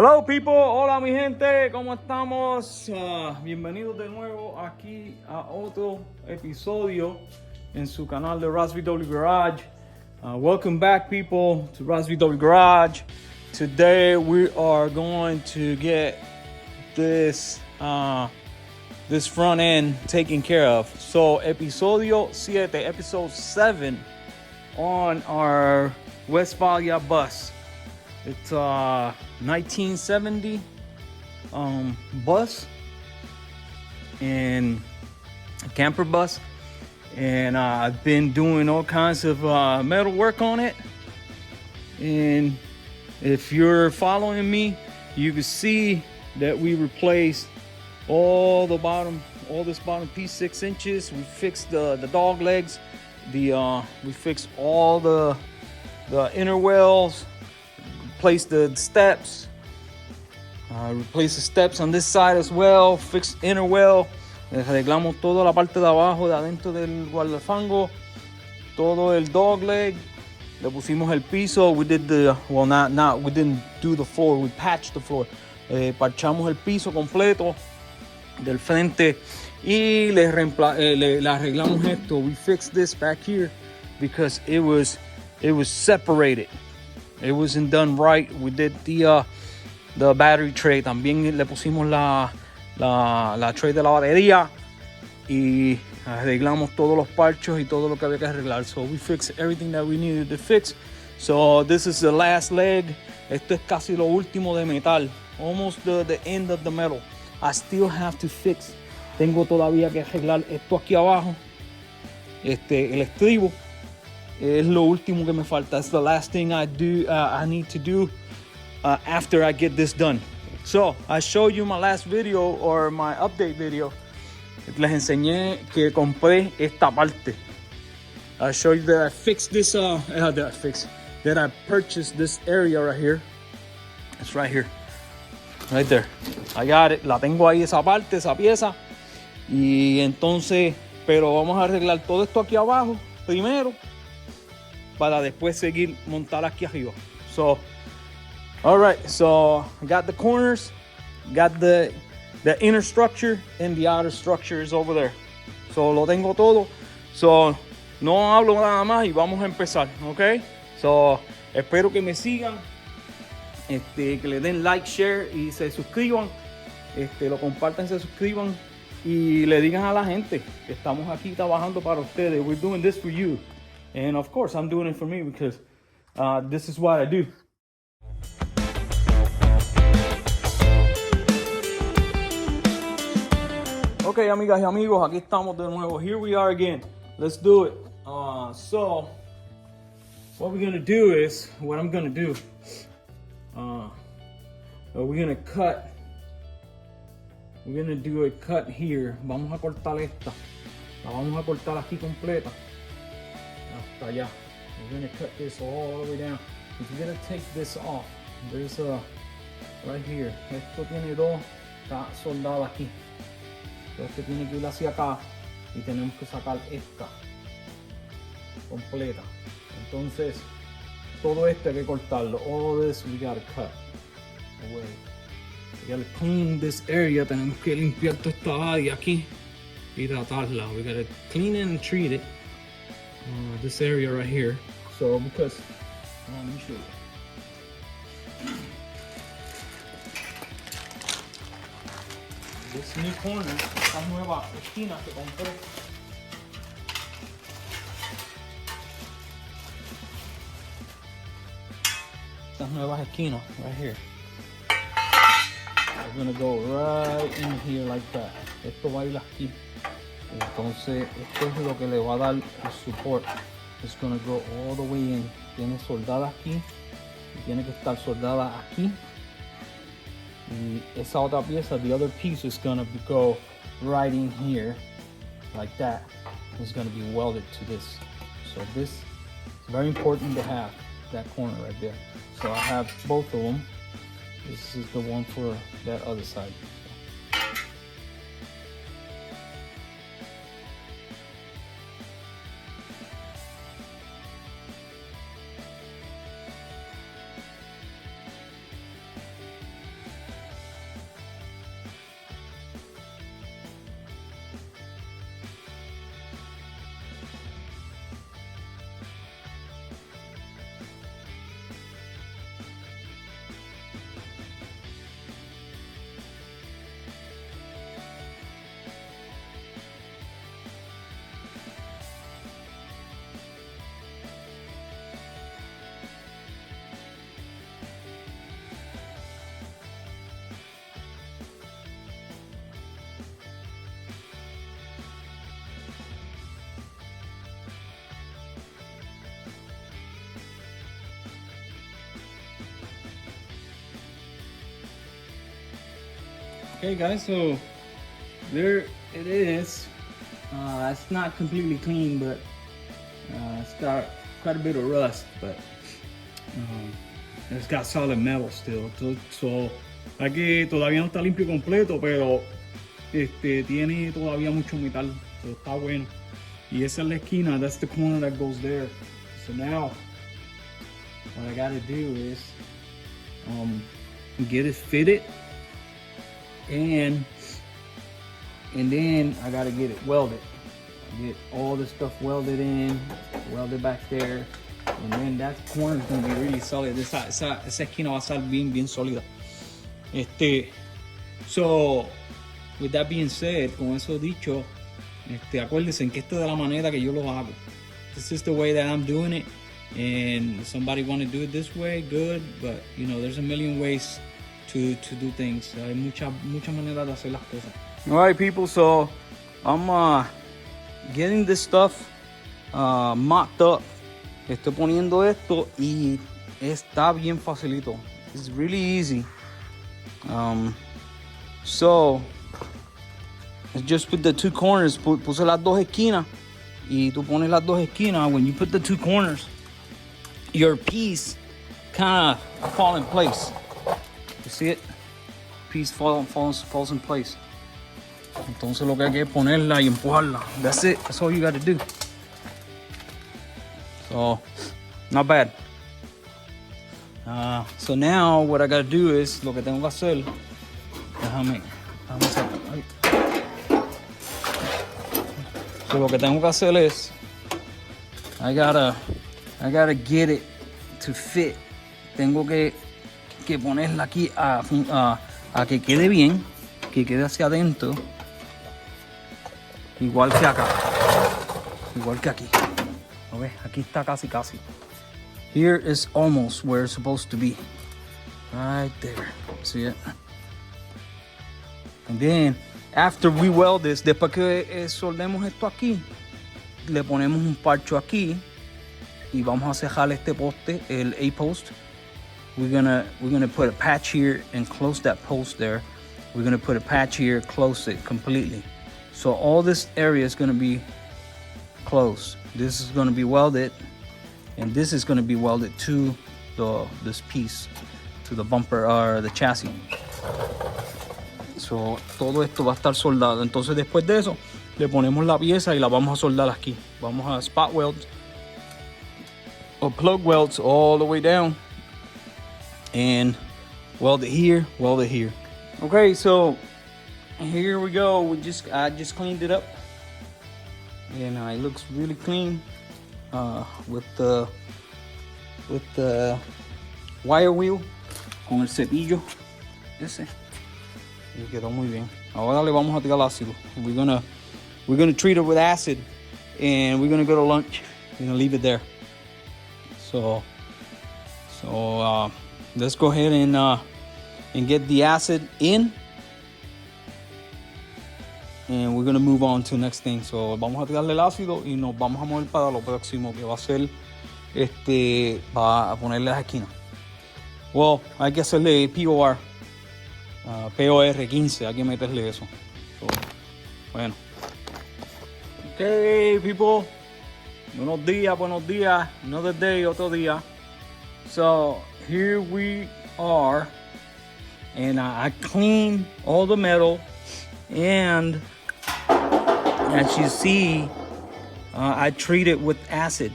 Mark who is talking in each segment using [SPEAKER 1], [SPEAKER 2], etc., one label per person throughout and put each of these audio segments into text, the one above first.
[SPEAKER 1] Hello people, hola mi gente, ¿cómo estamos? Bienvenidos de nuevo aquí a otro episodio en su canal de RasVW Garage. Welcome back people to RasVW Garage. Today we are going to get this front end taken care of. So episodio 7, episode 7 on our Westfalia bus. It's 1970 bus and a camper bus, and I've been doing all kinds of metal work on it. And if you're following me, you can see that we replaced all this bottom piece 6 inches. We fixed the dog legs. We fixed all the inner wells. Replace the steps, replace the steps on this side as well, fix inner well, arreglamos toda la parte de abajo, de adentro del guardafango, todo el dog leg, le pusimos el piso, we did we didn't do the floor, we patched the floor, parchamos el piso completo del frente y le arreglamos esto. We fixed this back here because it was separated. It wasn't done right. We did the battery tray. También le pusimos la tray de la batería y arreglamos todos los parchos y todo lo que había que arreglar. So we fixed everything that we needed to fix. So this is the last leg. Esto es casi lo último de metal. Almost the end of the metal. I still have to fix. Tengo todavía que arreglar esto aquí abajo. El estribo. Es lo último que me falta. That's the last thing I need to do after I get this done. So, I showed you my last video or my update video. Les enseñé que compré esta parte. I showed you that I fixed this, that I purchased this area right here. It's right here. Right there. I got it. La tengo ahí, esa parte, esa pieza. Y entonces, pero vamos a arreglar todo esto aquí abajo primero, para después seguir montar aquí arriba. So, all right. So, I got the corners, got the inner structure, and the outer structure is over there. So, lo tengo todo. So, no hablo nada más y vamos a empezar, ¿ok? So, espero que me sigan, que le den like, share y se suscriban. Lo compartan, se suscriban y le digan a la gente que estamos aquí trabajando para ustedes. We're doing this for you. And of course, I'm doing it for me because this is what I do. Okay, amigas y amigos, aquí estamos de nuevo. Here we are again. Let's do it. So, what we're gonna do is, what I'm gonna do, we're gonna cut. We're gonna do a cut here. Vamos a cortar esta. La vamos a cortar aquí completa. Hasta allá. We're gonna cut this all the way down. If you're gonna take this off, there's right here. Esto tiene dos, está soldado aquí. Entonces tiene que ir hacia acá y tenemos que sacar esta completa. Entonces todo esto hay que cortarlo. All this we gotta cut away. We gotta clean this area. Tenemos que limpiar toda esta área aquí y tratarla. We gotta clean it and treat it. This area right here. So because let me show you. This new corner, esta nueva esquina que compré. Estas nuevas esquinas right here. We're gonna go right in here like that. Esto va a ir aquí. Entonces esto es lo que le va a dar el support. It's gonna go all the way in. Tiene soldada aquí y tiene que estar soldada aquí. Y esa otra pieza, the other piece is gonna go right in here like that. It's gonna be welded to this. So this is very important to have that corner right there. So I have both of them. This is the one for that other side. Okay guys, so there it is. It's not completely clean, but it's got quite a bit of rust, but it's got solid metal still. So aquí todavía no está limpio completo, pero tiene todavía mucho metal, so está bueno. Y esa es la esquina, that's the corner that goes there. So now what I gotta do is get it fitted, and then I gotta get it welded. Get all the stuff welded in, welded back there, and then that corner is gonna be really solid. Esa esquina va a estar bien sólida. So with that being said, con eso dicho, acuérdense en que esta es de la manera que yo lo hago. This is the way that I'm doing it, and somebody want to do it this way, good, but you know, there's a million ways to do things. Hay muchas maneras de hacer las cosas. All right, people, so I'm getting this stuff mocked up. Estoy poniendo esto y está bien facilito. It's really easy. So just put the two corners. Puse las dos esquinas y tú pones las dos esquinas. When you put the two corners, your piece kind of fall in place. You see it? Piece falls in place. Entonces lo que hay que es ponerla y empujarla. That's it. That's all you got to do. So, not bad. So now what I got to do is, lo que tengo que hacer, déjame hacer. So lo que tengo que hacer es, I gotta get it to fit. Tengo que ponerla aquí a que quede bien, que quede hacia adentro. Igual que acá, igual que aquí. ¿Lo ves? Aquí está casi. Here is almost where it's supposed to be. Right there. See it? And then, after we weld this, después que soldemos esto aquí, le ponemos un parcho aquí y vamos a cejar este poste, el A-post. We're gonna put a patch here and close that post there. We're gonna put a patch here, close it completely. So all this area is gonna be closed. This is gonna be welded, and this is gonna be welded to this piece, to the bumper or the chassis. So todo esto va a estar soldado. Entonces después de eso le ponemos la pieza y la vamos a soldar aquí. Vamos a spot welds or plug welds all the way down and weld it here, weld it here. Okay, so here we go. I just cleaned it up, and it looks really clean with the wire wheel con el cepillo ese. Y quedó muy bien. Ahora le vamos a tirar ácido. We're gonna treat it with acid, and we're gonna go to lunch. We're gonna leave it there. So let's go ahead and get the acid in, and we're gonna move on to the next thing. So vamos a tirarle el ácido y nos vamos a mover para lo próximo, que va a ser va a ponerle las esquinas. Well, hay que hacerle POR 15, hay que meterle eso. So, bueno. Okay, people. Buenos días. Another day, otro día. So here we are, and I clean all the metal, and as you see, I treat it with acid.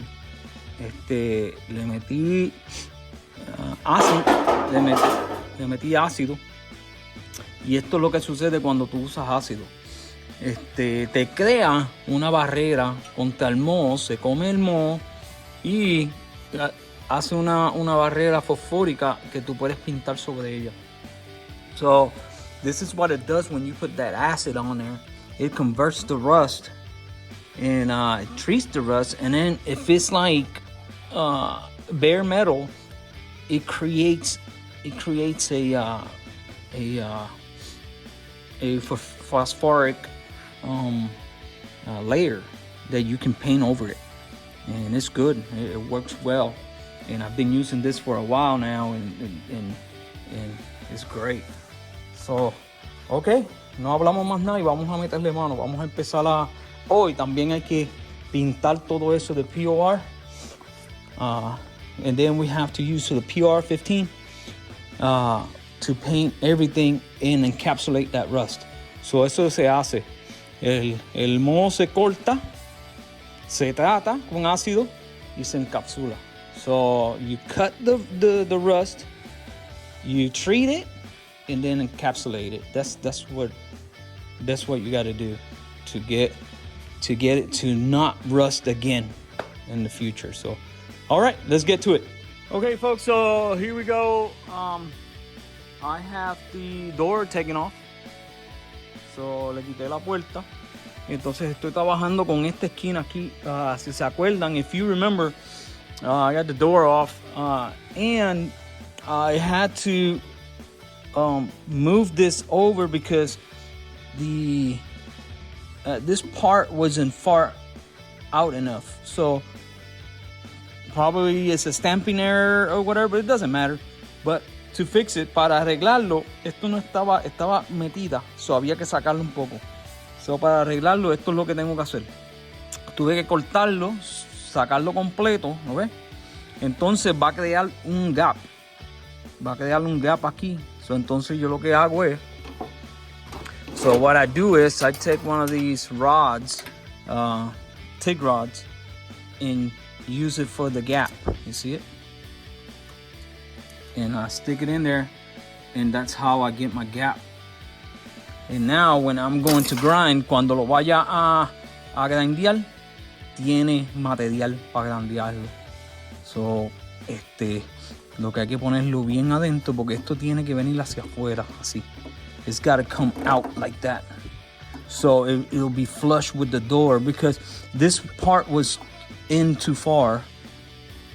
[SPEAKER 1] Le metí ácido, y esto es lo que sucede cuando tú usas ácido. Te crea una barrera contra el moho, se come el moho y hace una barrera fosfórica que tú puedes pintar sobre ella. So this is what it does when you put that acid on there. It converts the rust, and it treats the rust, and then if it's like bare metal, it creates a phosphoric layer that you can paint over it, and it's good. It works well, and I've been using this for a while now, and it's great. So Ok, no hablamos más nada y vamos a meterle mano. Vamos a empezar a... Hoy también hay que pintar todo eso de POR. And then we have to use the PR 15 to paint everything and encapsulate that rust. So eso se hace. El moho se corta, se trata con ácido y se encapsula. So you cut the rust, you treat it, and then encapsulate it. That's what you got to do to get it to not rust again in the future. So, all right, let's get to it. Okay, folks. So here we go. I have the door taken off. So le quité la puerta. Entonces estoy trabajando con esta esquina aquí. Si se acuerdan, if you remember, I got the door off, and I had to move this over because the this part wasn't far out enough. So probably it's a stamping error or whatever, but it doesn't matter. But to fix it, para arreglarlo, esto no estaba metida, so había que sacarlo un poco. So para arreglarlo, esto es lo que tengo que hacer. Tuve que cortarlo, sacarlo completo, ¿no ves? Entonces va a crear un gap. Va a crear un gap aquí. So entonces yo lo que hago es, so what I do is I take one of these rods, TIG rods, and use it for the gap. You see it? And I stick it in there, and that's how I get my gap. And now when I'm going to grind, cuando lo vaya a grindear, tiene material para grindearlo. So, lo que hay que ponerlo bien adentro, porque esto tiene que venir hacia afuera, así. It's got to come out like that. So it'll be flush with the door, because this part was in too far.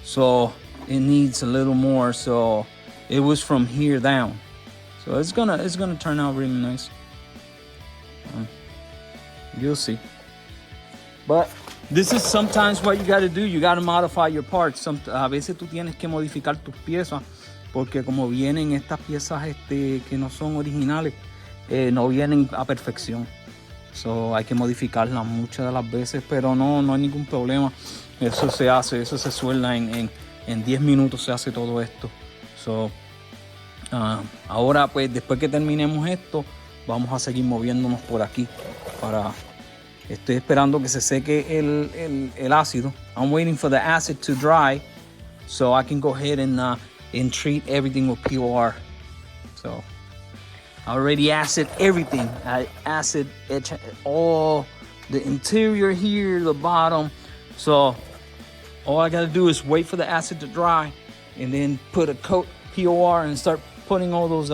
[SPEAKER 1] So it needs a little more. So it was from here down. So it's gonna turn out really nice. You'll see. But this is sometimes what you got to do. You got to modify your parts. A veces tú tienes que modificar tus piezas, porque como vienen estas piezas que no son originales, no vienen a perfección. So hay que modificarlas muchas de las veces, pero no hay ningún problema. Eso se hace, eso se suelda en 10 minutos, se hace todo esto. So, ahora pues después que terminemos esto, vamos a seguir moviéndonos por aquí. Estoy esperando que se seque el ácido. I'm waiting for the acid to dry so I can go ahead and treat everything with POR. So I already acid everything. I acid all the interior here, the bottom. So all I gotta do is wait for the acid to dry, and then put a coat POR and start putting all those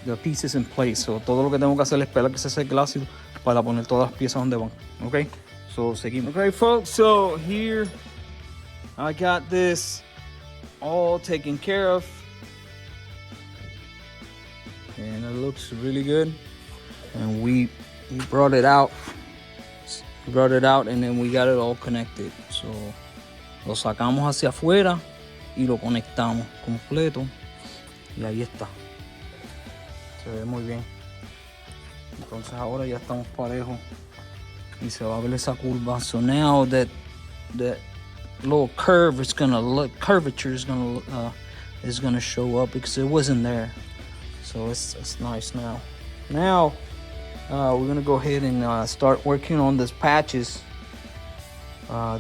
[SPEAKER 1] the pieces in place. So todo lo que tengo que hacer es esperar que se seque el ácido para poner todas las piezas donde van. Okay, so seguimos. Okay, folks, so here I got this all taken care of, and it looks really good. And we brought it out, and then we got it all connected. So lo sacamos hacia afuera y lo conectamos completo, y ahí está. Se ve muy bien. Entonces ahora ya estamos parejos y se va a ver esa curva. So now that little curve is gonna look, curvature is gonna show up, because it wasn't there. So it's nice now. Now we're gonna go ahead and start working on these patches.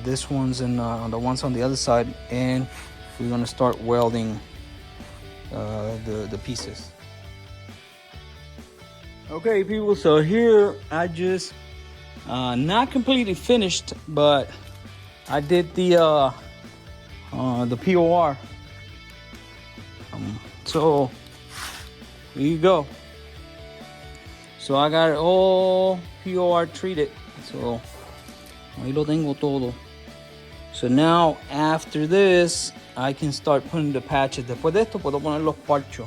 [SPEAKER 1] This one's and the ones on the other side, and we're gonna start welding the pieces. Okay, people, so here I just not completely finished, but I did the POR. So here you go. So I got it all POR treated. So ahí lo tengo todo. So now after this, I can start putting the patches. Después de esto puedo poner los parchos.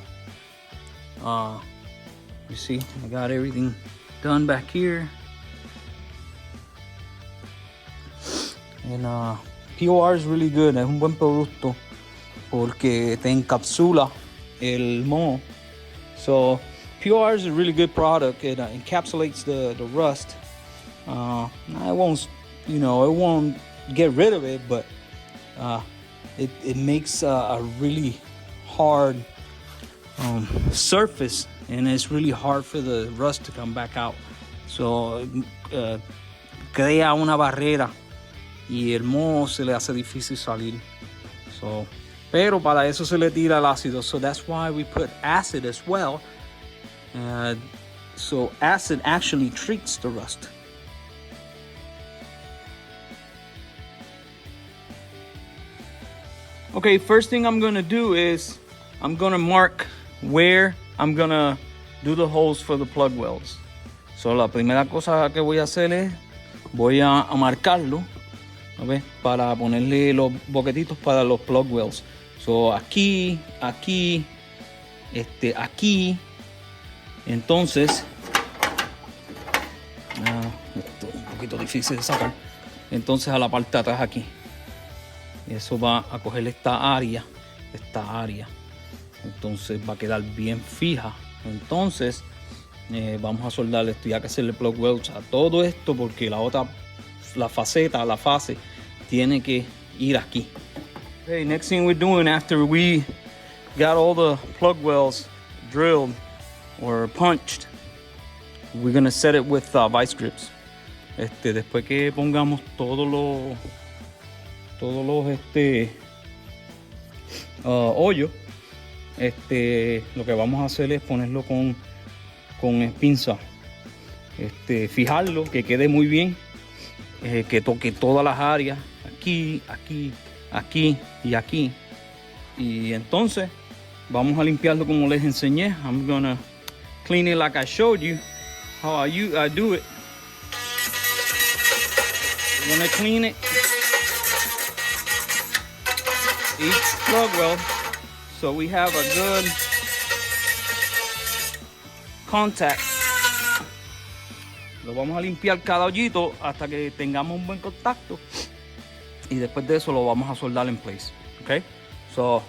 [SPEAKER 1] You see, I got everything done back here. And POR is really good. Es un buen producto porque te encapsula el moho. So POR is a really good product. It encapsulates the rust. It won't, it won't get rid of it, but it makes a really hard surface, and it's really hard for the rust to come back out. So crea una barrera y el moho se le hace difícil salir. So, pero para eso se le tira el ácido. So that's why we put acid as well. So acid actually treats the rust. Okay, first thing I'm gonna do is I'm gonna mark where I'm gonna do the holes for the plug welds. So la primera cosa que voy a hacer es voy a marcarlo, ¿ves? Para ponerle los boquetitos para los plug welds. So aquí, aquí, aquí. Entonces, esto es un poquito difícil de sacar. Entonces a la parte de atrás aquí. Eso va a coger esta área. Entonces va a quedar bien fija. Entonces vamos a soldar esto. Ya que hacerle plug welds a todo esto, porque la fase tiene que ir aquí. Okay, next thing we're doing after we got all the plug welds drilled or punched, we're gonna set it with vice grips. Después que pongamos todos los hoyos, lo que vamos a hacer es ponerlo con pinza, fijarlo, que quede muy bien, que toque todas las áreas, aquí, aquí, aquí y aquí. Y entonces vamos a limpiarlo como les enseñé. I'm gonna clean it like I showed you how I do it. I'm gonna clean it each plug weld so we have a good contact. Lo vamos a limpiar cada hoyito hasta que tengamos un buen contacto, y después de eso lo vamos a soldar en place. Okay, so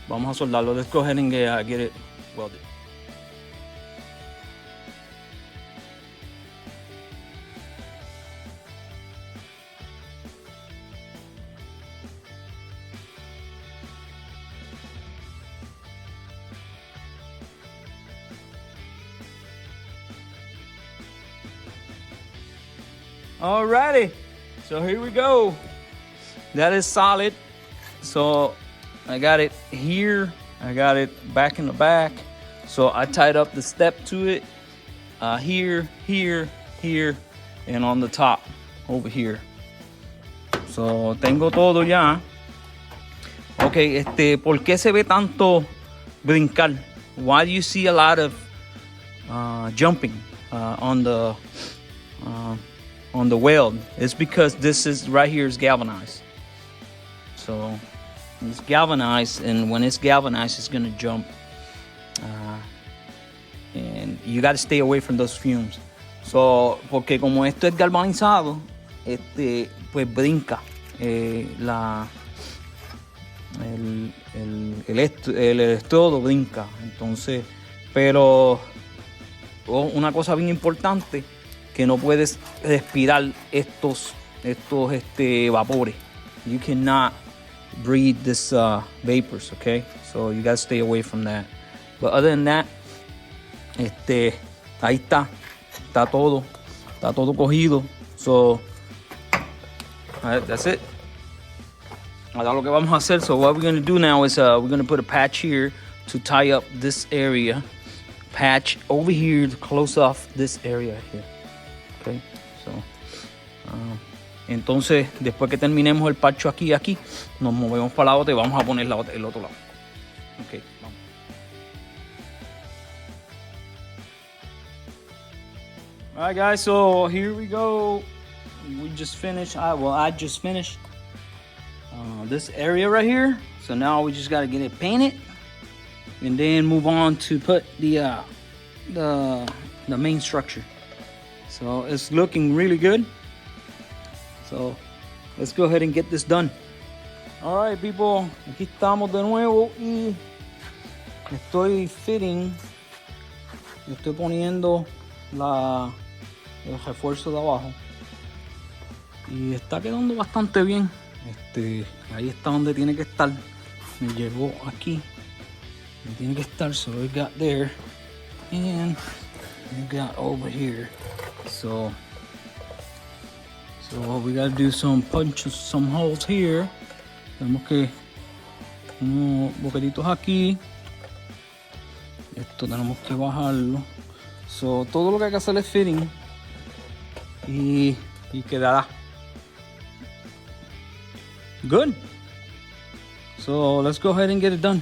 [SPEAKER 1] vamos a soldarlo. Let's go ahead and get it welded. Alrighty, so here we go. That is solid. So I got it here, I got it back in the back. So I tied up the step to it, here, here, here, and on the top over here. So tengo todo ya. Okay, ¿por qué se ve tanto brincar? Why do you see a lot of jumping on the weld? It's because this is right here is galvanized. So it's galvanized, and when it's galvanized, it's gonna jump. And you got to stay away from those fumes. So, porque como esto es galvanizado, pues brinca el electrodo brinca. Entonces, pero una cosa bien importante, que no puedes respirar estos vapores. You cannot breathe this vapors, okay? So you gotta stay away from that. But other than that, ahí está todo cogido. So that's it. Ahora lo que vamos a hacer, so what we're gonna do now is we're gonna put a patch here to tie up this area, patch over here to close off this area here. Okay, so entonces después que terminemos el parcho aquí y aquí, nos movemos para la otra y vamos a poner el otro lado. Okay, vamos. Alright guys, so here we go. We just finished, I just finished this area right here. So now we just got to get it painted and then move on to put the main structure. So it's looking really good. So let's go ahead and get this done. All right, people, aquí estamos de nuevo y estoy fitting, estoy poniendo el refuerzo de abajo y está quedando bastante bien. Ahí está donde tiene que estar. Me llegó aquí, me tiene que estar. So we got there and we got over here. So we gotta do some punches, some holes here. Tenemos que unos boquetitos aquí. Esto tenemos que bajarlo. So, todo lo que hay que hacer es fitting y quedará good. So let's go ahead and get it done.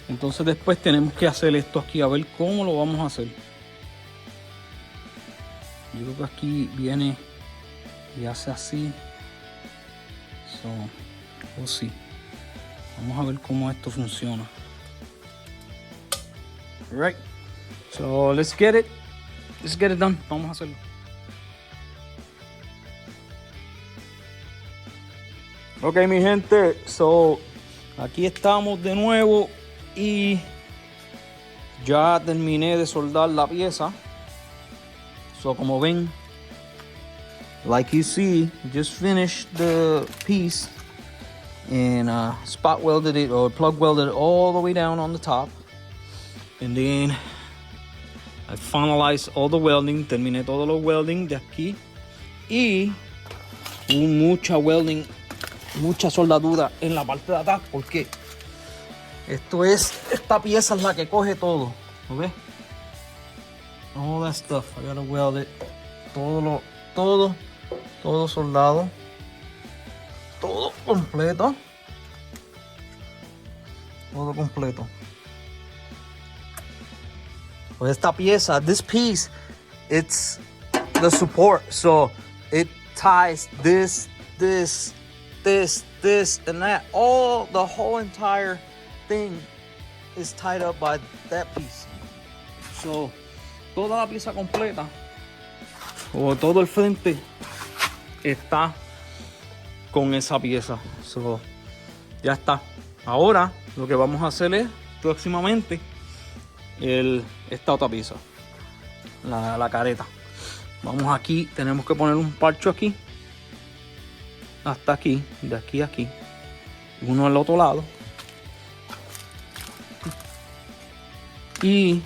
[SPEAKER 1] Entonces después tenemos que hacer esto aquí, a ver cómo lo vamos a hacer. Yo creo que aquí viene y hace así. So, oh sí. Vamos a ver cómo esto funciona. Right. So let's get it done. Vamos a hacerlo. Ok, mi gente, so aquí estamos de nuevo y ya terminé de soldar la pieza. So como ven, like you see, just finished the piece and spot welded it or plug welded it all the way down on the top. And then I finalized all the welding, terminé todo lo welding de aquí y hubo mucha welding, mucha soldadura en la parte de atrás porque esta pieza es la que coge todo, ¿ok? All that stuff, I gotta weld it, todo soldado, todo completo. Pues esta pieza, this piece, it's the support, so it ties this, and that. The whole entire thing is tied up by that piece. So, toda la pieza completa, o todo el frente, está con esa pieza. So, ya está. Ahora, lo que vamos a hacer es, próximamente, esta otra pieza, la careta. Vamos aquí, tenemos que poner un parcho aquí hasta aquí, de aquí a aquí, uno al otro lado y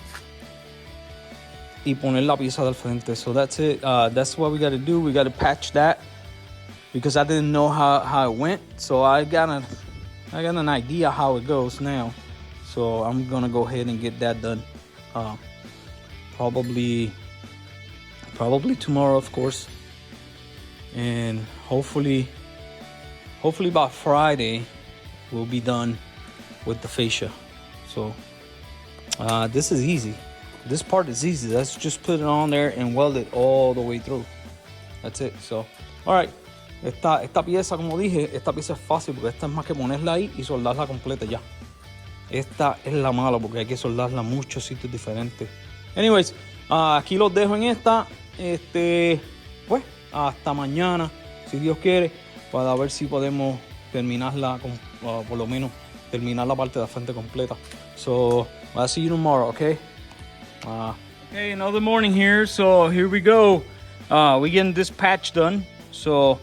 [SPEAKER 1] poner la pieza del frente. So that's it. That's what we got to do. We got to patch that because I didn't know how it went. So I got an idea how it goes now. So I'm gonna go ahead and get that done. Probably tomorrow, of course, and hopefully by Friday we'll be done with the fascia. So this is easy. This part is easy. Let's just put it on there and weld it all the way through. That's it. So, all right. Esta pieza, como dije, esta pieza es fácil porque esta es más que ponerla ahí y soldarla completa ya. Esta es la mala porque hay que soldarla en muchos sitios diferentes. Anyways, aquí los dejo en esta. Pues, hasta mañana, si Dios quiere, para ver si podemos terminarla, por lo menos terminar la parte de la frente completa. So, I'll see you tomorrow, okay? Okay, another morning here. So here we go. We're getting this patch done. So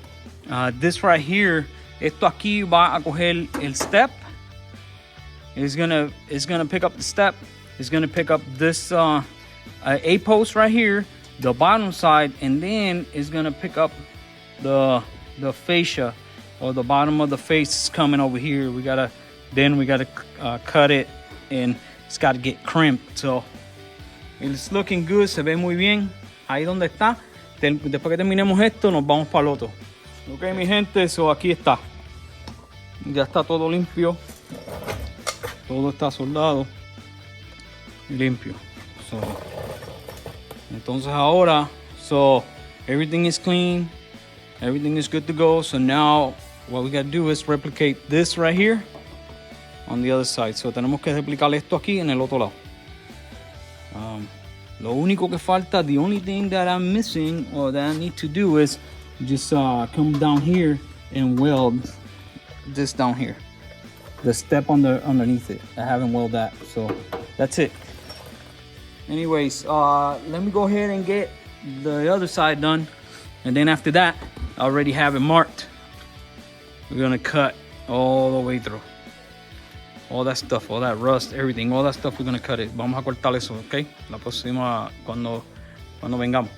[SPEAKER 1] this right here, esto aquí va a coger el step. It's gonna pick up the step. It's gonna pick up this A post right here, the bottom side, and then it's gonna pick up the fascia, or the bottom of the face is coming over here. We gotta cut it, and it's gotta get crimped. So it's looking good, se ve muy bien. Ahí donde está. Después que terminemos esto, nos vamos para el otro. Ok, mi gente, so aquí está. Ya está todo limpio. Todo está soldado y limpio. So, entonces ahora, so everything is clean. Everything is good to go. So now what we gotta do is replicate this right here on the other side. So tenemos que replicar esto aquí en el otro lado. Lo único que falta, the only thing that I'm missing or that I need to do is just come down here and weld this down here. the step underneath it. I haven't welded that, so that's it. Anyways, let me go ahead and get the other side done, and then after that, I already have it marked. We're gonna cut all the way through. All that stuff, all that rust, everything, all that stuff, we're gonna cut it. Vamos a cortar eso, ¿ok? La próxima, cuando vengamos.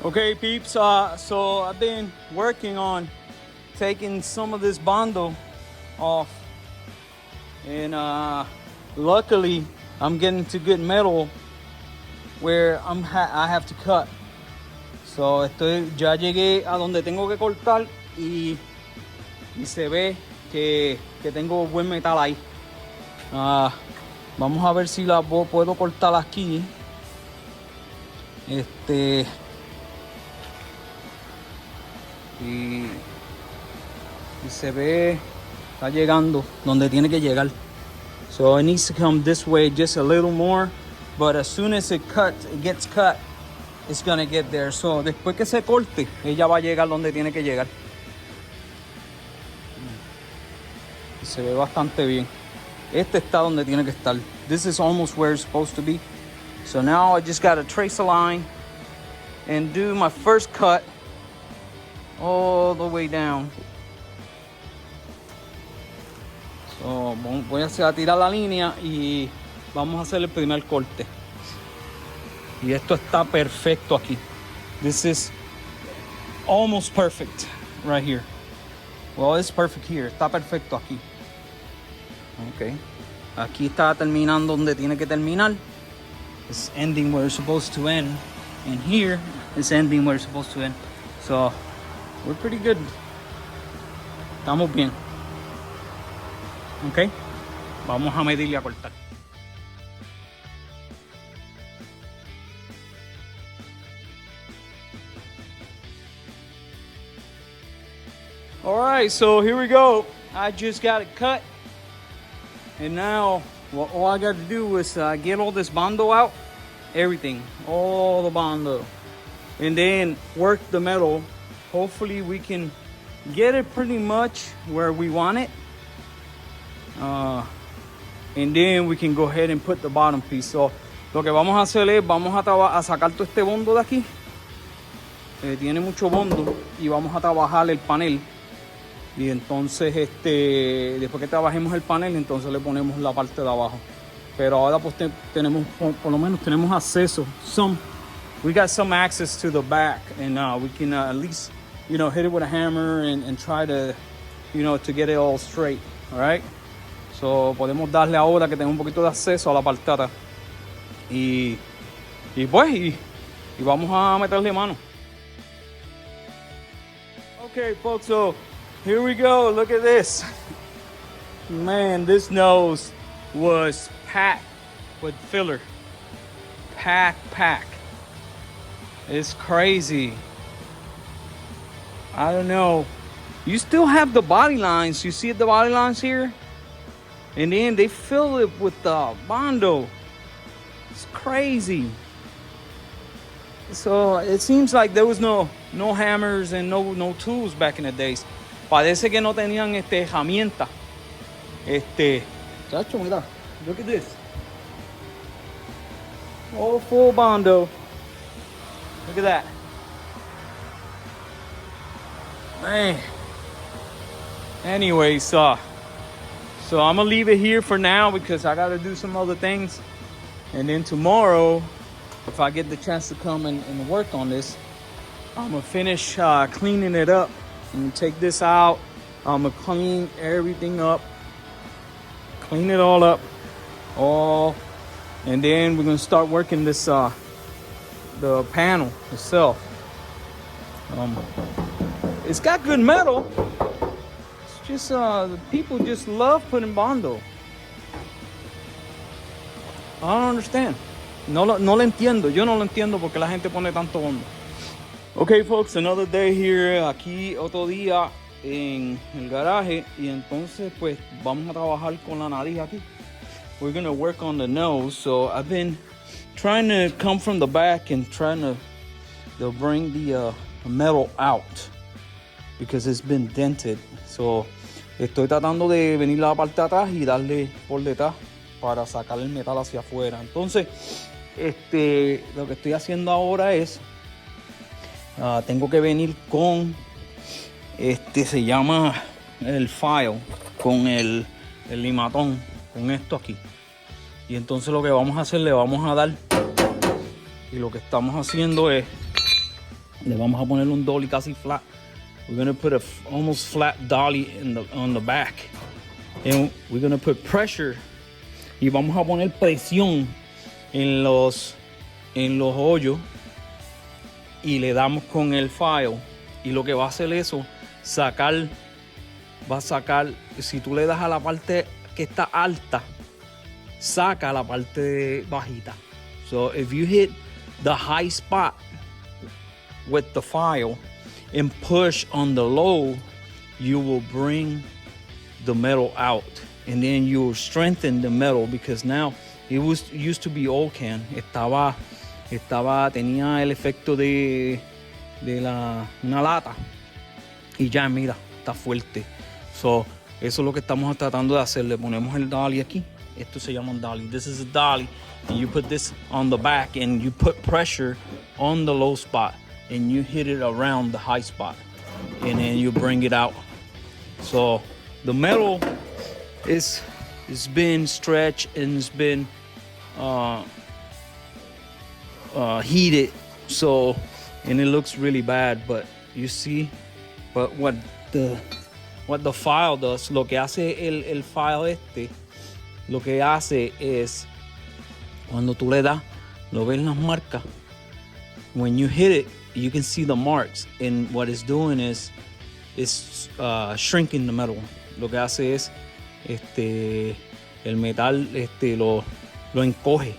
[SPEAKER 1] Okay, peeps, so I've been working on taking some of this bondo off, and luckily I'm getting to good metal where I have to cut. So ya llegué a donde tengo que cortar y se ve que tengo buen metal ahí. Vamos a ver si la puedo cortar aquí. Y se ve, está llegando donde tiene que llegar. So it needs to come this way just a little more, but as soon as it gets cut, it's gonna get there. So después que se corte, ella va a llegar donde tiene que llegar. Y se ve bastante bien. Está donde tiene que estar. This is almost where it's supposed to be. So now I just gotta trace a line and do my first cut all the way down. So, voy a tirar la línea y vamos a hacer el primer corte. Y esto está perfecto aquí. This is almost perfect right here. Well, it's perfect here. Está perfecto aquí. Okay. Aquí está terminando donde tiene que terminar. It's ending where it's supposed to end. And here it's ending where it's supposed to end. So we're pretty good. Estamos bien. Ok. Vamos a medir y a cortar. Alright, so here we go. I just got it cut. And now all I got to do is get all this bondo out. Everything. All the bondo. And then work the metal. Hopefully we can get it pretty much where we want it. And then we can go ahead and put the bottom piece. So lo que vamos a hacer es, vamos a sacar todo este bondo de aquí. Tiene mucho bondo y vamos a trabajar el panel. Y entonces después que trabajemos el panel, entonces le ponemos la parte de abajo. Pero ahora pues tenemos, por lo menos tenemos acceso. We got some access to the back, and we can at least, hit it with a hammer and try to, to get it all straight. All right. So podemos darle ahora que tenemos un poquito de acceso a la parte de atrás. Y vamos a meterle mano. Okay, folks, so here we go. Look at this. Man, this nose was packed with filler. Pack. It's crazy. I don't know. You still have the body lines. You see the body lines here? And then they fill it with the bondo. It's crazy. So it seems like there was no hammers and no tools back in the days. Parece que no tenían herramienta. Chacho, mira. Look at this. All full bondo. Look at that. Man. Anyways, so I'm gonna leave it here for now because I gotta do some other things. And then tomorrow, if I get the chance to come and work on this, I'm gonna finish cleaning it up and take this out. I'm gonna clean everything up, clean it all up, and then we're gonna start working this the panel itself. It's got good metal. It's just people just love putting Bondo. I don't understand. No lo entiendo. Yo no lo entiendo porque la gente pone tanto Bondo. Okay, folks, another day here. Aquí otro día en el garaje. Y entonces, pues, vamos a trabajar con la nariz aquí. We're gonna work on the nose. So I've been trying to come from the back and trying to bring the metal out because it's been dented. So estoy tratando de venir a la parte de atrás y darle por detrás para sacar el metal hacia afuera. Entonces, lo que estoy haciendo ahora es tengo que venir con se llama el file, con el limatón, con esto aquí. Y entonces lo que vamos a hacer, le vamos a dar, y lo que estamos haciendo es le vamos a poner un dolly casi flat. We're gonna put a almost flat dolly on the back, and we're gonna put pressure, y vamos a poner presión en los hoyos, y le damos con el file, y lo que va a hacer eso, va a sacar, si tú le das a la parte que está alta, saca la parte bajita. So if you hit the high spot with the file and push on the low, you will bring the metal out, and then you will strengthen the metal, because now it used to be old can. Tenía el efecto de una lata, y ya mira, está fuerte. So eso es lo que estamos tratando de hacer. Le ponemos el dolly aquí. Esto se llama un dolly. This is a dolly, and you put this on the back, and you put pressure on the low spot, and you hit it around the high spot, and then you bring it out. So the metal it's been stretched, and it's been heated, so, and it looks really bad, but you see, but what the file does, lo que hace el file lo que hace es, cuando tú le das, lo ves las marcas, when you hit it, you can see the marks, and what it's doing is shrinking the metal. Lo que hace es el metal lo encoge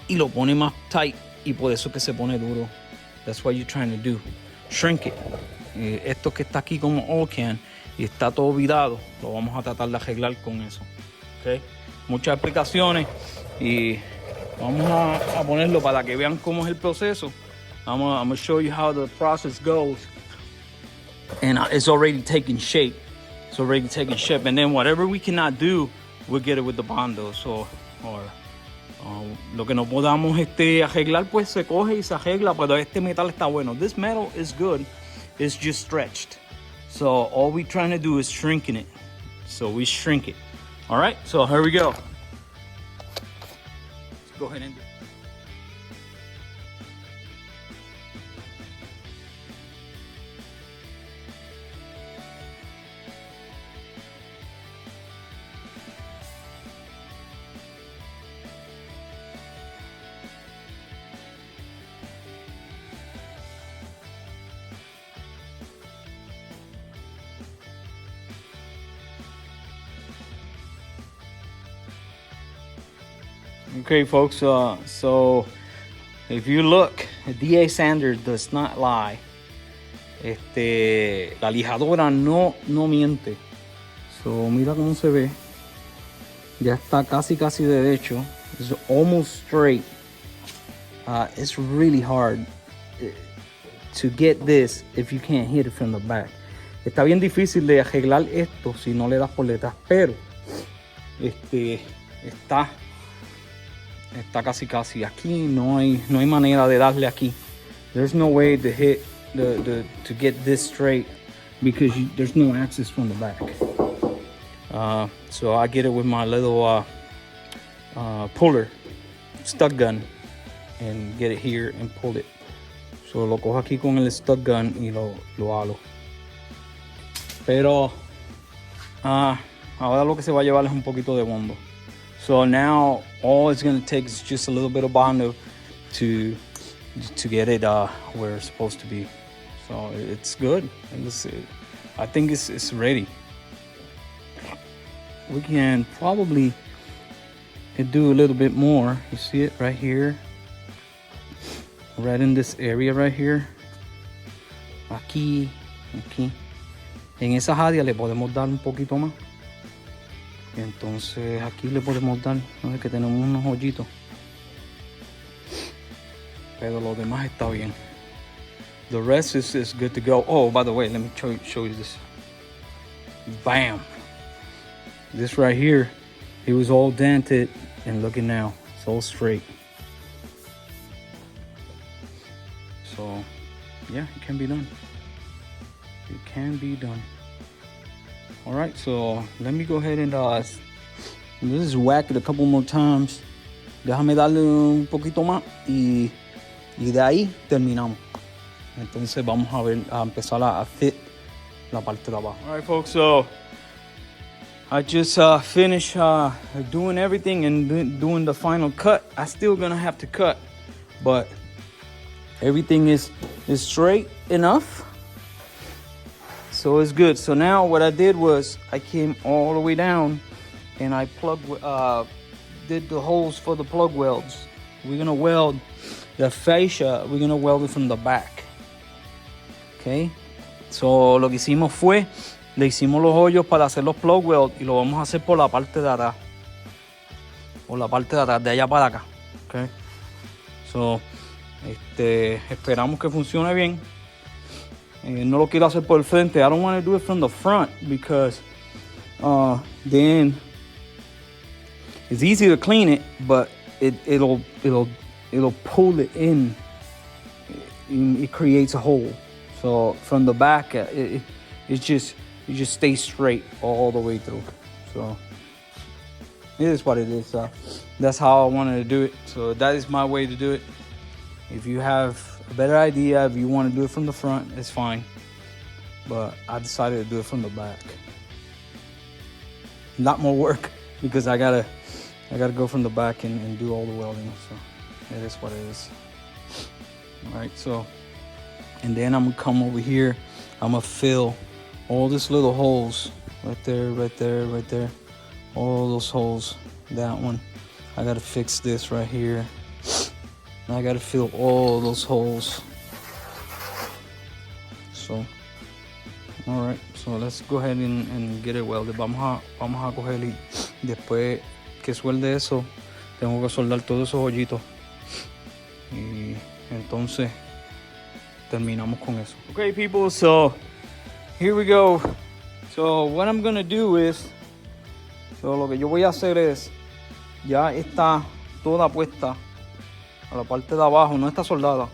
[SPEAKER 1] y lo pone más tight, y por eso que se pone duro. That's what you're trying to do, shrink it. Esto que está aquí como all can y está todo virado, lo vamos a tratar de arreglar con eso. Okay. Muchas explicaciones, y vamos a ponerlo para que vean cómo es el proceso. I'm gonna show you how the process goes, and it's already taking shape. It's already taking shape, and then whatever we cannot do, we'll get it with the Bondo. So, lo que no podamos arreglar, pues se coge y se arregla. Pero este metal está bueno. This metal is good. It's just stretched. So all we're trying to do is shrinking it. So we shrink it. All right. So here we go. Let's go ahead and do it. Okay, folks, so if you look, DA Sanders does not lie. La lijadora no miente. So mira cómo se ve. Ya está casi derecho. It's almost straight. It's really hard to get this if you can't hit it from the back. Está bien difícil de arreglar esto si no le das por detrás, pero está casi aquí. No hay manera de darle aquí. There's no way to hit to get this straight, because there's no access from the back. So I get it with my little puller, stud gun, and get it here and pull it. So lo cojo aquí con el stud gun y lo halo. Pero Ahora lo que se va a llevar es un poquito de bombo. So now all it's gonna take is just a little bit of bondo to get it where it's supposed to be. So it's good. I think it's ready. We can probably do a little bit more. You see it right here, right in this area right here. Aquí. En esa área le podemos dar un poquito más. Entonces aquí le podemos dar, no es que tenemos unos hoyitos. Pero lo demás está bien. The rest is good to go. Oh, by the way, let me show you this. Bam! This right here, it was all dented, and look at now, it's all straight. So, yeah, it can be done. It can be done. All right, so let me go ahead and just whack it a couple more times. Déjame darle un poquito más y de ahí terminamos. Entonces vamos a empezar a fit la parte de abajo. All right, folks, so I just finished doing everything and doing the final cut. I still gonna have to cut, but everything is straight enough. So it's good. So now what I did was I came all the way down and I did the holes for the plug welds. We're gonna weld the fascia, we're gonna weld it from the back. Okay. So lo que hicimos fue, le hicimos los hoyos para hacer los plug welds y lo vamos a hacer por la parte de atrás. Por la parte de atrás, de allá para acá. Okay. So, esperamos que funcione bien. No lo quiero hacer por el frente. I don't want to do it from the front because then it's easy to clean it, but it'll pull it in. It creates a hole. So from the back, it just stays straight all the way through. So it is what it is. That's how I wanted to do it. So that is my way to do it. If you have a better idea, if you want to do it from the front, it's fine. But I decided to do it from the back. A lot more work because I gotta go from the back and do all the welding. So it is what it is. All right, so and then I'm gonna come over here. I'm gonna fill all these little holes right there. All those holes. That one. I gotta fix this right here. I gotta fill all those holes. So, all right. So let's go ahead and get it welded. Vamos a coger y después que suelde eso, tengo que soldar todos esos hoyitos. Y entonces terminamos con eso. Okay, people. So here we go. So what I'm gonna do is, lo que yo voy a hacer es, ya está toda puesta. A la parte de abajo no está soldada,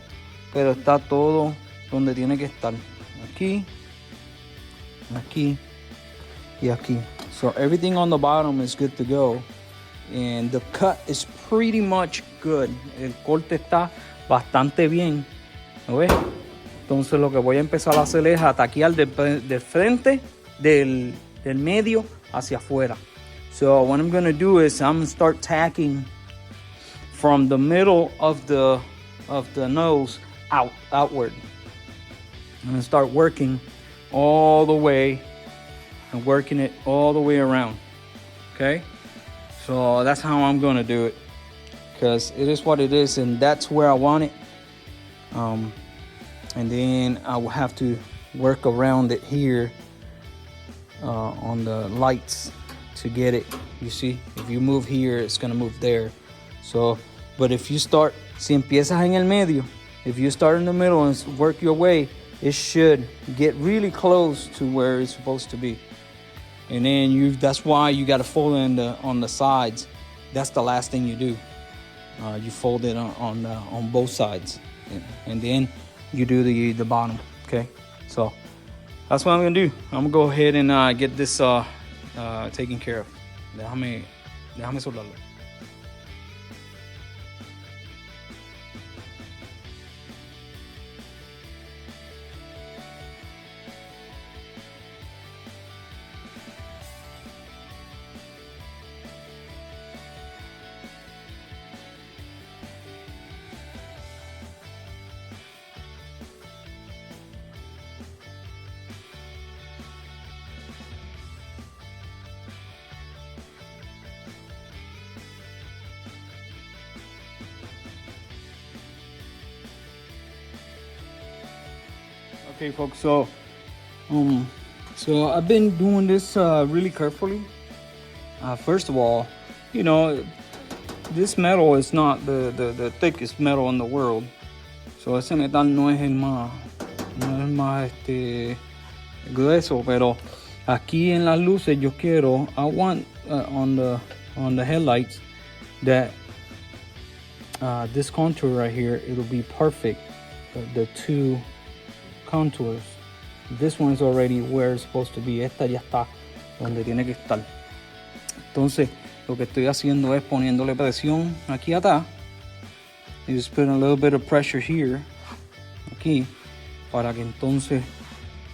[SPEAKER 1] pero está todo donde tiene que estar. Aquí, aquí y aquí. So everything on the bottom is good to go. And the cut is pretty much good. El corte está bastante bien. ¿Lo ves? Entonces lo que voy a empezar a hacer es ataquear del frente, del medio hacia afuera. So what I'm going to do is I'm going to start tacking from the middle of the nose outward. I'm gonna start working all the way and working it all the way around. Okay, so that's how I'm gonna do it because it is what it is, and that's where I want it. And then I will have to work around it here on the lights to get it. You see, if you move here, it's gonna move there. So, but if you start, si empiezas en el medio, if you start in the middle and work your way, it should get really close to where it's supposed to be. And then that's why you got to fold it on the sides. That's the last thing you do. You fold it on both sides. And then you do the bottom, okay? So that's what I'm gonna do. I'm gonna go ahead and get this taken care of. Déjame soldarlo. Okay, folks. So I've been doing this really carefully. First of all, you know, this metal is not the thickest metal in the world. So ese metal no es el más grueso, pero aquí en las luces yo quiero, I want on the headlights that this contour right here, it'll be perfect. The two contours. This one is already where it's supposed to be. Esta ya está donde tiene que estar. Entonces, lo que estoy haciendo es poniéndole presión aquí atrás. Y just putting a little bit of pressure here, aquí, para que entonces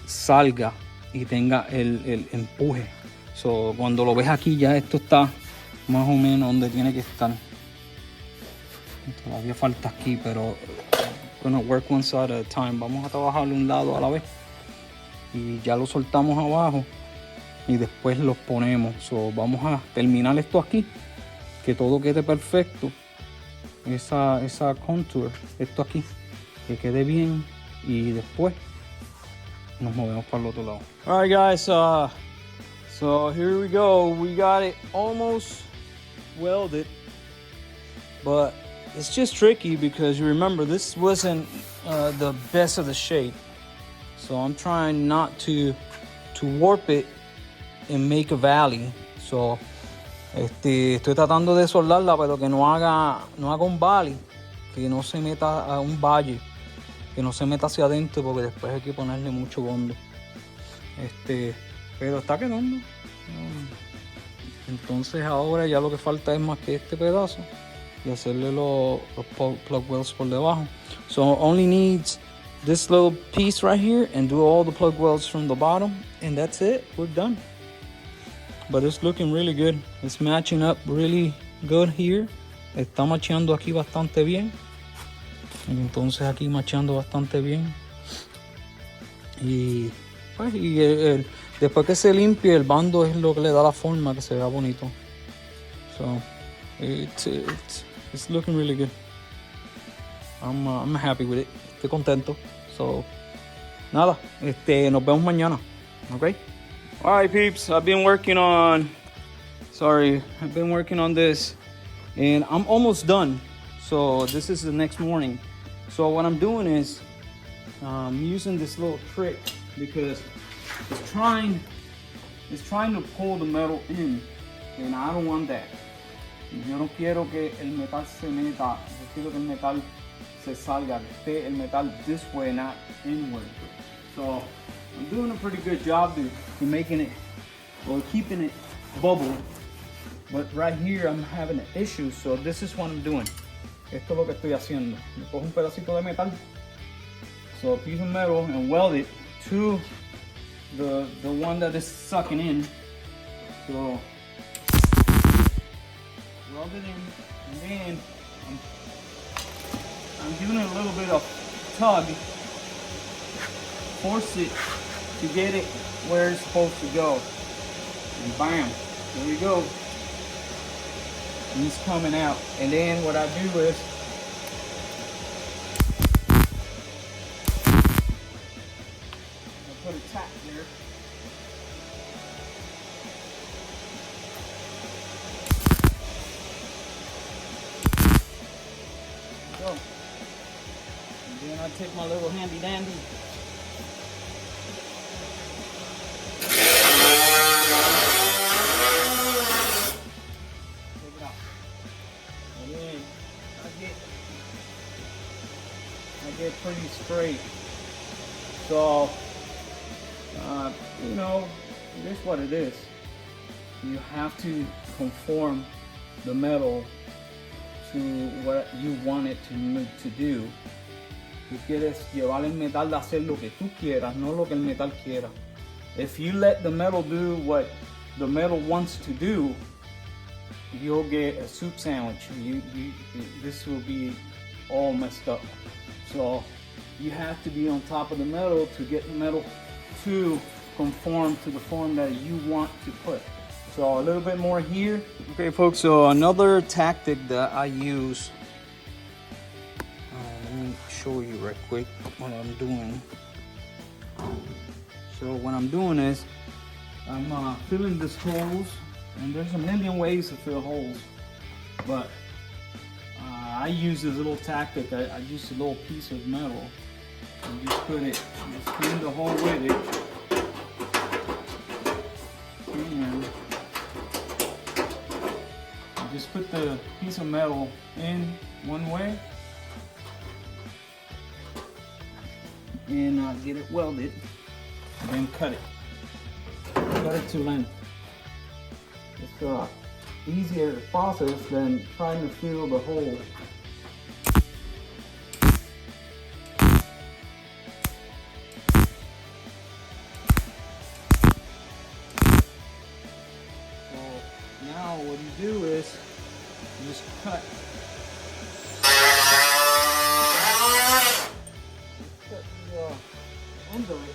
[SPEAKER 1] salga y tenga el empuje. So, cuando lo ves aquí ya esto está más o menos donde tiene que estar. Todavía falta aquí, pero gonna work one side at a time. Vamos a trabajar un lado a la vez. Y ya lo soltamos abajo y después los ponemos. So, vamos a terminar esto aquí, que todo quede perfecto. Esa contour, esto aquí, que quede bien, y después nos movemos para el otro lado. Alright guys, so here we go. We got it almost welded, but it's just tricky because you remember this wasn't the best of the shape. So I'm trying not to warp it and make a valley. So estoy tratando de soldarla, pero que no haga un valley, que no se meta a un valle, que no se meta hacia adentro, porque después hay que ponerle mucho bondo. Pero está quedando. Entonces ahora ya lo que falta es más que este pedazo y hacerle los plug wells por debajo. So only needs this little piece right here and do all the plug welds from the bottom, and that's it. We're done. But it's looking really good. It's matching up really good here. Está macheando aquí bastante bien. Entonces aquí macheando bastante bien. Y pues después que se limpie, el bando es lo que le da la forma, que se vea bonito. So it's looking really good. I'm happy with it. Estoy contento. So nada, nos vemos mañana. Okay? Alright peeps, I've been working on this and I'm almost done. So this is the next morning. So what I'm doing is using this little trick because it's trying to pull the metal in, and I don't want that. Yo no quiero que el metal se meta, yo quiero que el metal se salga, que esté el metal this way, not inward. So I'm doing a pretty good job to making it, or keeping it bubble. But right here I'm having an issue, so this is what I'm doing. Esto es lo que estoy haciendo. Me cojo un pedacito de metal, so a piece of metal, and weld it to the one that is sucking in. So weld it in, and then I'm giving it a little bit of tug, force it to get it where it's supposed to go, and bam, there we go. And it's coming out. And then what I do is I put a tap there. There we go. And then I take my little handy dandy. Get pretty straight. So you know, it is what it is. You have to conform the metal to what you want it to do. Tú quieres llevar el metal a hacer lo que tú quieras, no lo que el metal quiera. If you let the metal do what the metal wants to do, you'll get a soup sandwich. This will be all messed up. So you have to be on top of the metal to get the metal to conform to the form that you want to put. So a little bit more here. Okay folks, so another tactic that I use, let me show you right quick what I'm doing. So what I'm doing is I'm filling these holes, and there's a million ways to fill holes, but I use this little tactic. I use a little piece of metal and just clean the hole with it. And just put the piece of metal in one way and get it welded, and then cut it to length. It's easier process than trying to fill the hole. So now what you do is you just cut. Cut the end of it.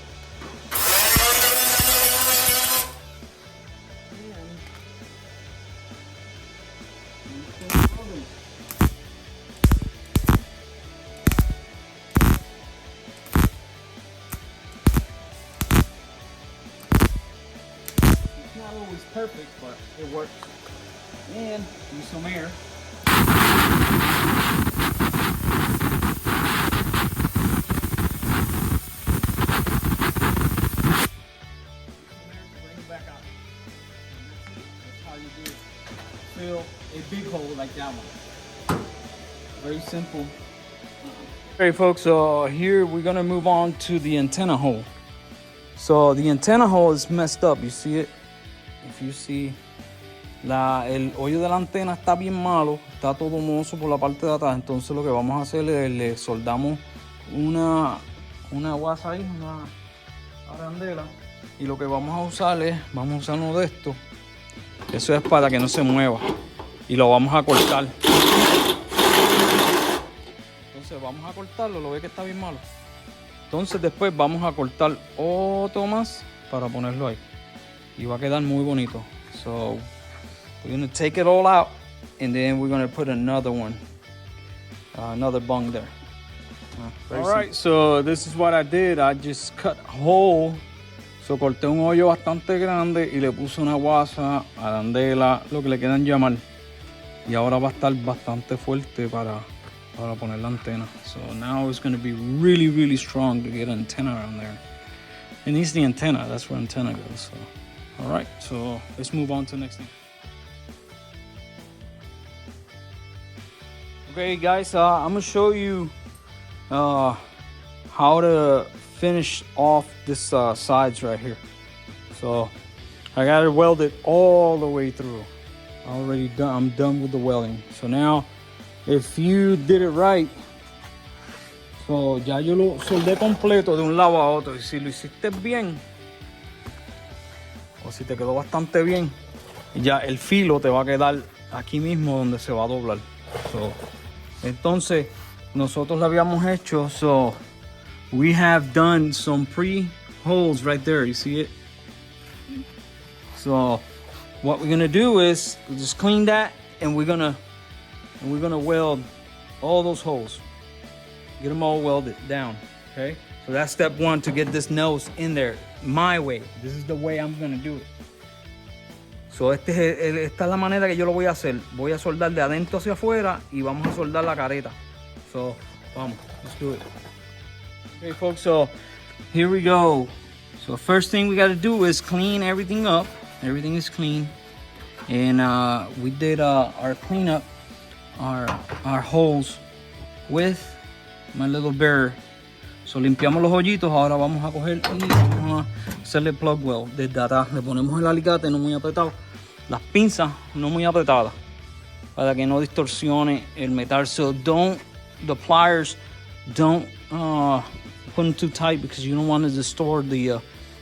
[SPEAKER 1] Not always perfect, but it works. And use some air. Bring it back out. That's how you do it. Fill a big hole like that one. Very simple. Okay, folks, so here we're gonna move on to the antenna hole. So the antenna hole is messed up, you see it? If you see, el hoyo de la antena está bien malo, está todo mohoso por la parte de atrás. Entonces lo que vamos a hacer es le soldamos una guasa ahí, una arandela, y lo que vamos a usar uno de estos. Eso es para que no se mueva, y lo vamos a cortar. Entonces vamos a cortarlo, lo ve que está bien malo. Entonces después vamos a cortar otro más para ponerlo ahí. Y va a quedar muy bonito. So we're gonna take it all out, and then we're gonna put another one, another bung there. All right, so this is what I did. I just cut a hole. So corté un hoyo bastante grande y le puse una guasa, arandela, lo que le quieran llamar. Y ahora va a estar bastante fuerte para poner la antena. So now it's gonna be really, really strong to get an antenna around there. It needs the antenna. That's where antenna goes. So. All right, so let's move on to the next thing. Okay, guys, I'm gonna show you how to finish off this sides right here. So I got it welded all the way through. Already done. I'm done with the welding. So now, if you did it right, so ya yo lo soldé completo de un lado a otro. Y si lo hiciste bien, o si te quedó bastante bien, ya el filo te va a quedar aquí mismo donde se va a doblar. So, entonces nosotros lo habíamos hecho, so we have done some pre-holes right there, you see it? So what we're gonna do is just clean that, and we're gonna weld all those holes, get them all welded down. Okay, so that's step one, to get this nose in there my way. This is the way I'm gonna do it. So esta es la manera que yo lo voy a hacer. Voy a soldar de adentro hacia afuera y vamos a soldar la careta. So vamos, let's do it. Okay, folks, so here we go. So first thing we got to do is clean everything up. Everything is clean, and we did our cleanup, our holes with my little burr. So limpiamos los hoyitos. Ahora vamos a coger y vamos a hacerle plug weld desde atrás. Le ponemos el alicate no muy apretado, las pinzas no muy apretadas, para que no distorsione el metal. So the pliers don't put them too tight, because you don't want to distort the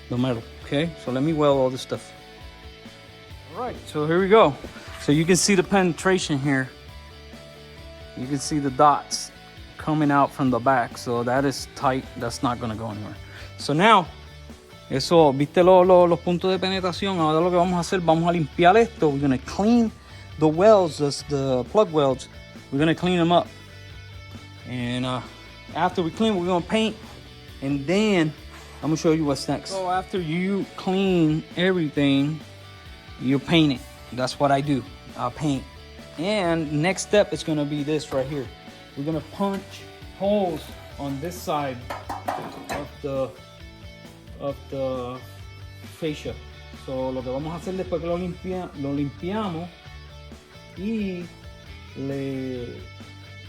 [SPEAKER 1] metal. Okay, so let me weld all this stuff. All right, so here we go. So you can see the penetration here. You can see the dots coming out from the back. So that is tight. That's not going to go anywhere. So now, eso, viste los puntos de penetración. Ahora lo que vamos a hacer, vamos a limpiar esto. We're going to clean the welds, the plug welds. We're going to clean them up. And after we clean, we're going to paint. And then I'm gonna show you what's next. So after you clean everything, you paint it. That's what I do. I paint. And next step is gonna be this right here. We're gonna punch holes on this side of the fascia. So lo que vamos a hacer después que lo limpiamos y le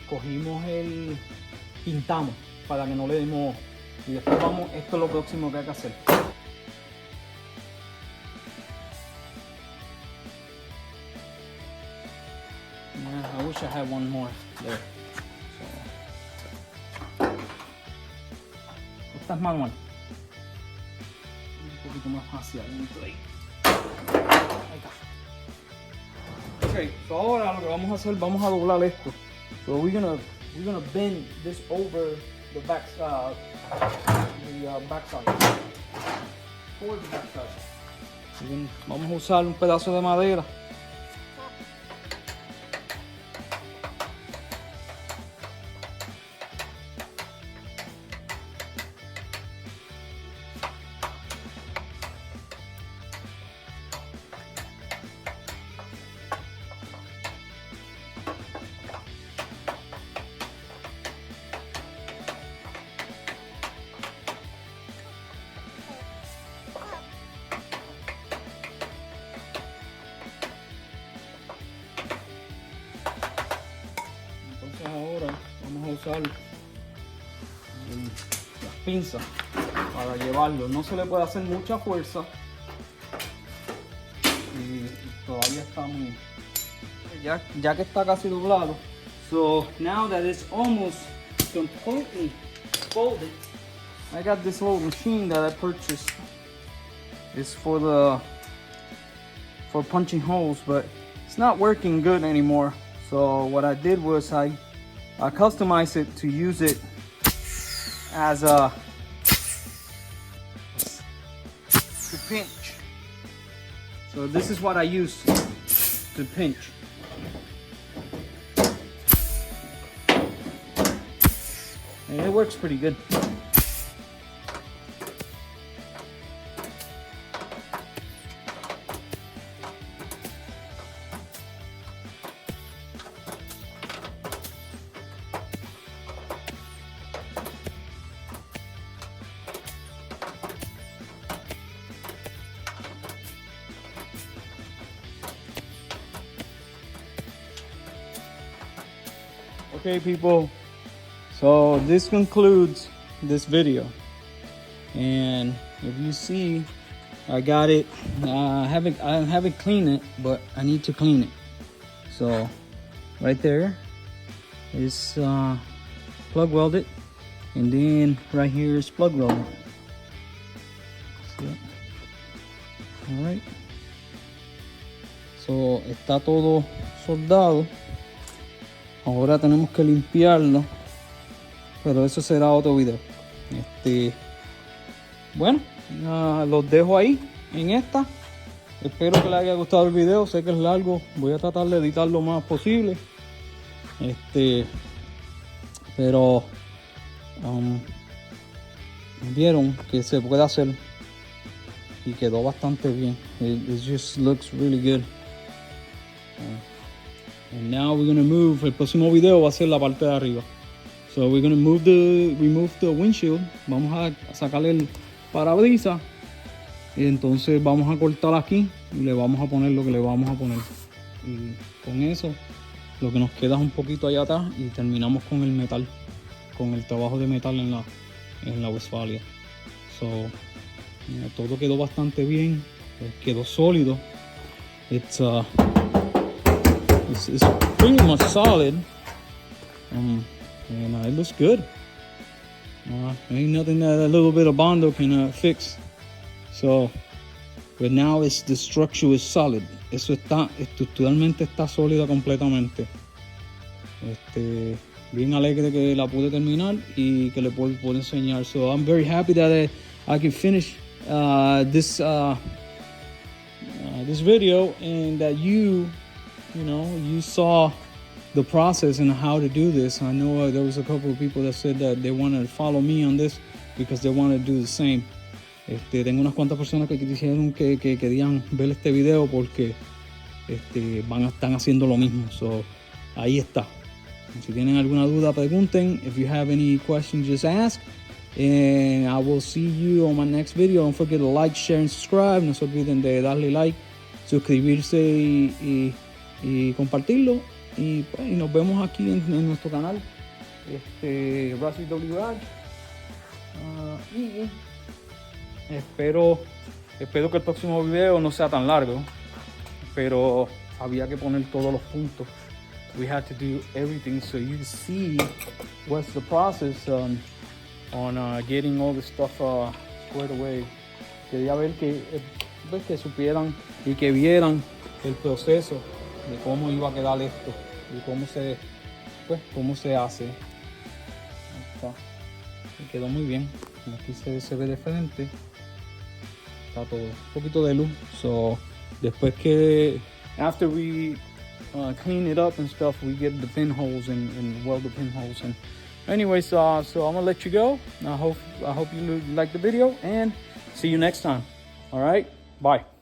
[SPEAKER 1] cogimos pintamos para que no le demos, y después vamos, esto es lo próximo que hay que hacer. I wish I had one more there. So, esta es manual. Un poquito más hacia adentro ahí. Ahí está. Ok, so ahora lo que vamos a hacer, vamos a doblar esto. So we're gonna bend this over the back side. Towards the back side. Vamos a usar un pedazo de madera. Ahora vamos a usar las pinzas para llevarlo. No se le puede hacer mucha fuerza y todavía está muy, ya que está casi doblado. So now that it's almost completely folded, I got this little machine that I purchased. It's for punching holes, but it's not working good anymore. So what I did was I customized it to use it as to pinch. So this is what I use to pinch. And it works pretty good. Okay, people, so this concludes this video, and if you see, I got it. I haven't cleaned it, but I need to clean it. So right there is plug welded, and then right here is plug welded. All right. So está todo soldado. Ahora tenemos que limpiarlo, pero eso será otro video. Bueno, los dejo ahí en esta. Espero que les haya gustado el video. Sé que es largo, voy a tratar de editar lo más posible. Pero vieron que se puede hacer y quedó bastante bien. It just looks really good. And now we're gonna move. El próximo video va a ser la parte de arriba. So we're gonna remove the windshield. Vamos a sacarle el parabrisas. Y entonces vamos a cortar aquí y le vamos a poner lo que le vamos a poner. Y con eso, lo que nos queda es un poquito allá atrás y terminamos con el metal, con el trabajo de metal en la Westfalia. So, todo quedó bastante bien, quedó sólido. It's pretty much solid, and it looks good. Ain't nothing that a little bit of Bondo can fix. So, but now the structure is solid. Eso está estructuralmente está sólida completamente. Bien alegre que la pude terminar y que le puedo enseñar. So I'm very happy that I can finish this video, and that you saw the process and how to do this. I know there was a couple of people that said that they wanted to follow me on this because they want to do the same. Tengo unas cuantas personas que dijeron que querían ver este video porque están haciendo lo mismo. So, ahí está. Si tienen alguna duda, pregunten. If you have any questions, just ask. And I will see you on my next video. Don't forget to like, share, and subscribe. No se olviden de darle like, suscribirse y compartirlo. Y nos vemos aquí en nuestro canal. Razi WR. Y espero que el próximo video no sea tan largo. Pero había que poner todos los puntos. We had to do everything so you see what's the process on getting all the stuff squared away. Quería ver que supieran y que vieran el proceso de cómo iba a quedar esto y cómo se hace. Ahí está. Y quedó muy bien. Aquí se ve de frente. Está todo. Un poquito de luz. So, después que after we clean it up and stuff, we get the pinholes and weld the pinholes. And anyways, so I'm gonna let you go. I hope you like the video and see you next time. All right, bye.